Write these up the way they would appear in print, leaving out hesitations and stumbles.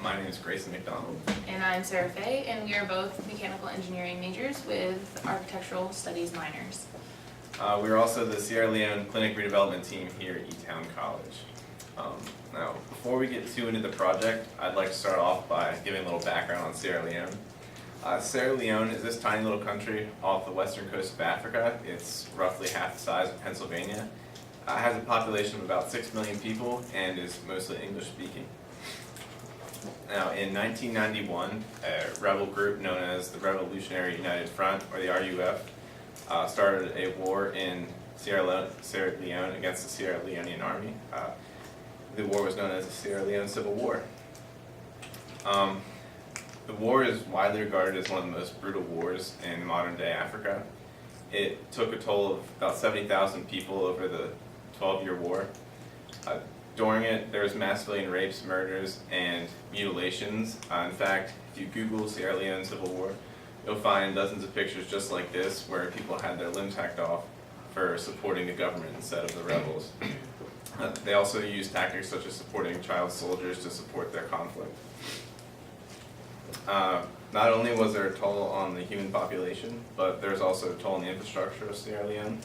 My name is Greyson McDonald. And I'm Sarah Faye, and we are both mechanical engineering majors with architectural studies minors. We're also the Sierra Leone Clinic redevelopment team here at E-Town College. Now, before we get too into the project, I'd like to start off by giving a little background on Sierra Leone. Sierra Leone is this tiny little country off the western coast of Africa. It's roughly half the size of Pennsylvania. It has a population of about 6 million people and is mostly English speaking. Now, in 1991, a rebel group known as the Revolutionary United Front, or the RUF, started a war in Sierra Leone against the Sierra Leonean army. The war was known as the Sierra Leone Civil War. The war is widely regarded as one of the most brutal wars in modern-day Africa. It took a toll of about 70,000 people over the 12-year war. During it, there was mass civilian rapes, murders, and mutilations. In fact, if you Google Sierra Leone Civil War, you'll find dozens of pictures just like this where people had their limbs hacked off for supporting the government instead of the rebels. They also used tactics such as supporting child soldiers to support their conflict. Not only was there a toll on the human population, but there was also a toll on the infrastructure of Sierra Leone.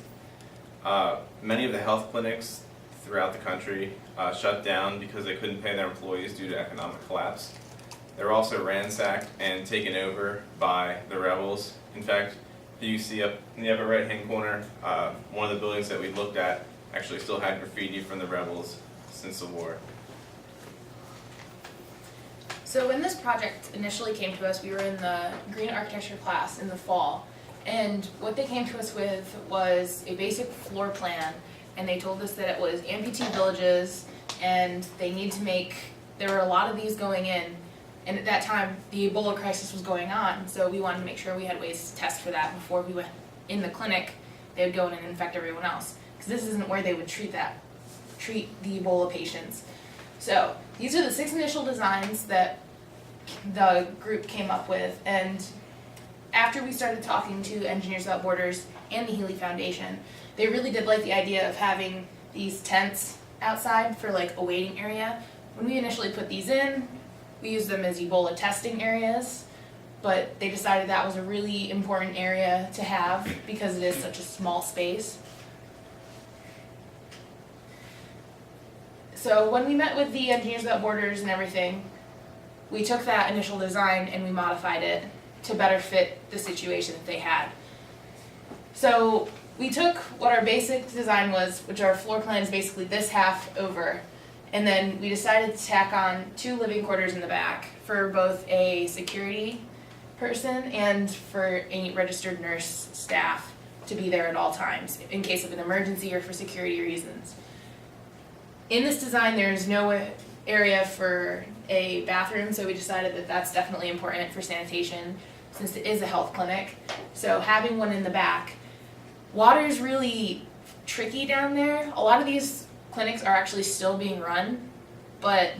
Many of the health clinics throughout the country shut down because they couldn't pay their employees due to economic collapse. They were also ransacked and taken over by the rebels. In fact, you see up in the upper right-hand corner, one of the buildings that we looked at actually still had graffiti from the rebels since the war. So when this project initially came to us, we were in the green architecture class in the fall, and what they came to us with was a basic floor plan, and they told us that it was amputee villages, and they need to make, there were a lot of these going in, and at that time the Ebola crisis was going on, so we wanted to make sure we had ways to test for that before we went in the clinic. They would go in and infect everyone else, because this isn't where they would treat the Ebola patients. So these are the 6 initial designs that the group came up with, and after we started talking to Engineers Without Borders and the Healy Foundation, they really did like the idea of having these tents outside for like a waiting area. When we initially put these in, we used them as Ebola testing areas, but they decided that was a really important area to have because it is such a small space. So when we met with the Engineers Without Borders and everything, we took that initial design and we modified it to better fit the situation that they had. So we took what our basic design was, which our floor plan is basically this half over, and then we decided to tack on 2 living quarters in the back for both a security person and for a registered nurse staff to be there at all times in case of an emergency or for security reasons. In this design, there's no area for a bathroom, so we decided that that's definitely important for sanitation since it is a health clinic. So having one in the back. Water is really tricky down there. A lot of these clinics are actually still being run, but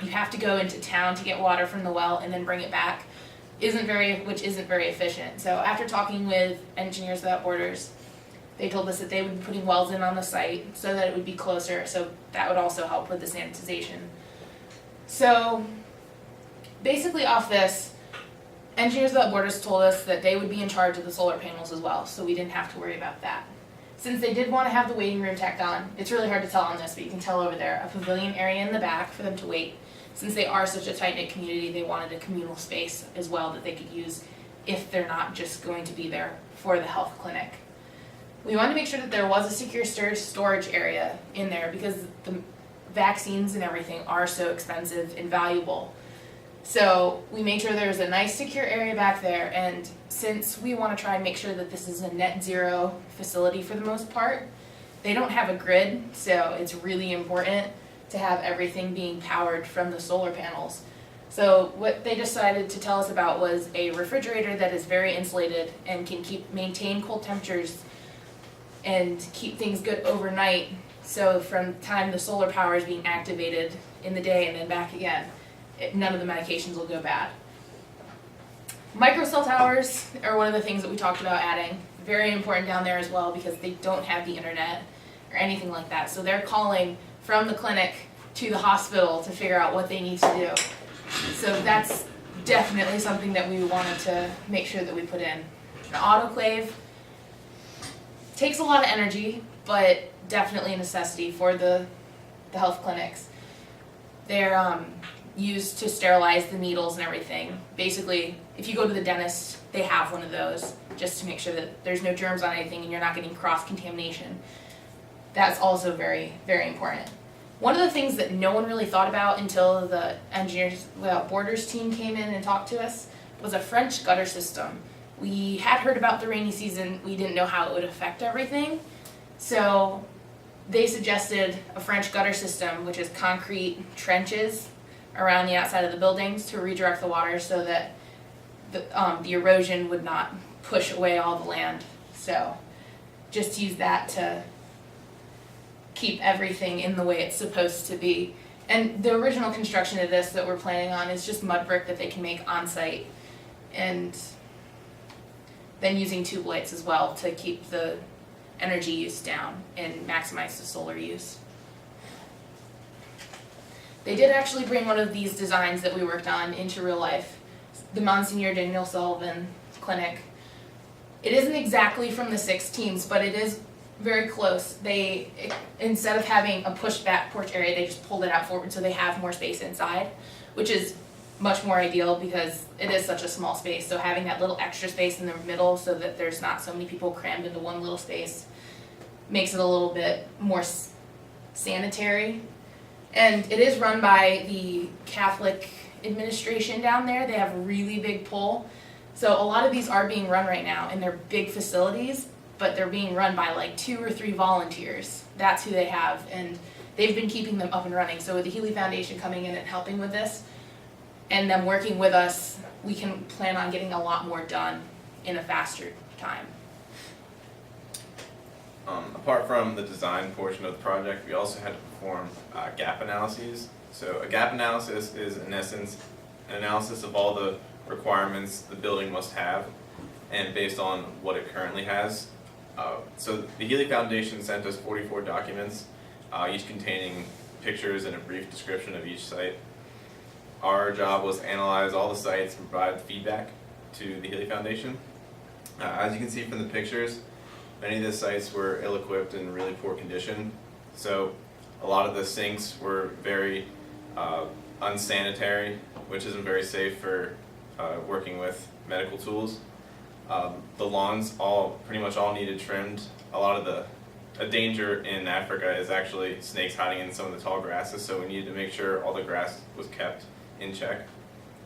you have to go into town to get water from the well and then bring it back, which isn't very efficient. So after talking with Engineers Without Borders, they told us that they would be putting wells in on the site so that it would be closer, so that would also help with the sanitization. So basically off this, Engineers Without Borders told us that they would be in charge of the solar panels as well, so we didn't have to worry about that. Since they did want to have the waiting room tacked on, it's really hard to tell on this, but you can tell over there, a pavilion area in the back for them to wait. Since they are such a tight-knit community, they wanted a communal space as well that they could use if they're not just going to be there for the health clinic. We wanted to make sure that there was a secure storage area in there because the vaccines and everything are so expensive and valuable. So we made sure there was a nice secure area back there, and since we want to try and make sure that this is a net zero facility for the most part, they don't have a grid, so it's really important to have everything being powered from the solar panels. So what they decided to tell us about was a refrigerator that is very insulated and can maintain cold temperatures and keep things good overnight, so from the time the solar power is being activated in the day and then back again, none of the medications will go bad. Microcell towers are one of the things that we talked about adding. Very important down there as well because they don't have the internet or anything like that. So they're calling from the clinic to the hospital to figure out what they need to do. So that's definitely something that we wanted to make sure that we put in. An autoclave takes a lot of energy, but definitely a necessity for the health clinics. They're used to sterilize the needles and everything. Basically, if you go to the dentist, they have one of those just to make sure that there's no germs on anything and you're not getting cross-contamination. That's also very, very important. One of the things that no one really thought about until the Engineers Without Borders team came in and talked to us was a French gutter system. We had heard about the rainy season, we didn't know how it would affect everything. So they suggested a French gutter system, which is concrete trenches around the outside of the buildings to redirect the water so that the erosion would not push away all the land. So just use that to keep everything in the way it's supposed to be. And the original construction of this that we're planning on is just mud brick that they can make on site, and then using tube lights as well to keep the energy use down and maximize the solar use. They did actually bring one of these designs that we worked on into real life, the Mountaineer Clinic. It isn't exactly from the 6 teams, but it is very close. They, instead of having a pushed back porch area, they just pulled it out forward so they have more space inside, which is much more ideal because it is such a small space. So having that little extra space in the middle so that there's not so many people crammed into one little space makes it a little bit more sanitary. And it is run by the Catholic administration down there. They have a really big pull. So a lot of these are being run right now, and they're big facilities, but they're being run by like 2 or 3 volunteers. That's who they have, and they've been keeping them up and running. So with the Healy Foundation coming in and helping with this, and them working with us, we can plan on getting a lot more done in a faster time. Apart from the design portion of the project, we also had to perform gap analyses. So a gap analysis is, in essence, an analysis of all the requirements the building must have, and based on what it currently has. So the Healy Foundation sent us 44 documents, each containing pictures and a brief description of each site. Our job was to analyze all the sites and provide feedback to the Healy Foundation. As you can see from the pictures, many of the sites were ill-equipped and in really poor condition. So a lot of the sinks were very unsanitary, which isn't very safe for working with medical tools. The lawns pretty much all needed trimmed. A danger in Africa is actually snakes hiding in some of the tall grasses, so we needed to make sure all the grass was kept in check.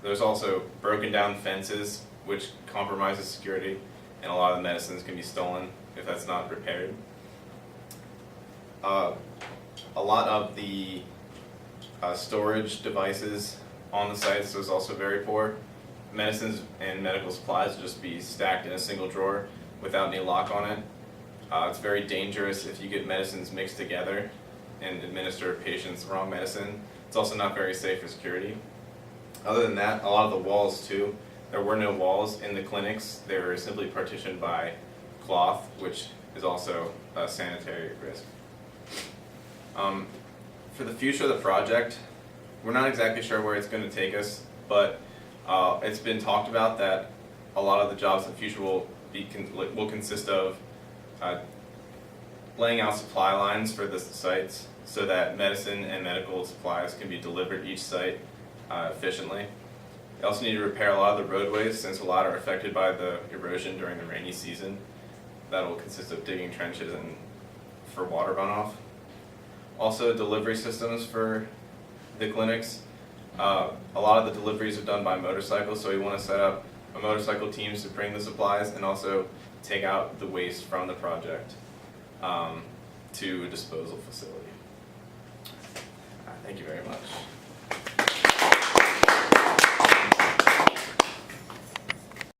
There's also broken down fences, which compromises security, and a lot of the medicines can be stolen if that's not repaired. A lot of the storage devices on the sites was also very poor. Medicines and medical supplies would just be stacked in a single drawer without any lock on it. It's very dangerous if you get medicines mixed together and administer patients the wrong medicine. It's also not very safe for security. Other than that, a lot of the walls too, there were no walls in the clinics. They were simply partitioned by cloth, which is also a sanitary risk. For the future of the project, we're not exactly sure where it's going to take us, but it's been talked about that a lot of the jobs in the future will consist of laying out supply lines for the sites so that medicine and medical supplies can be delivered to each site efficiently. They also need to repair a lot of the roadways since a lot are affected by the erosion during the rainy season. That will consist of digging trenches and for water runoff. Also delivery systems for the clinics. A lot of the deliveries are done by motorcycles, so we want to set up a motorcycle teams to bring the supplies and also take out the waste from the project to a disposal facility. Thank you very much.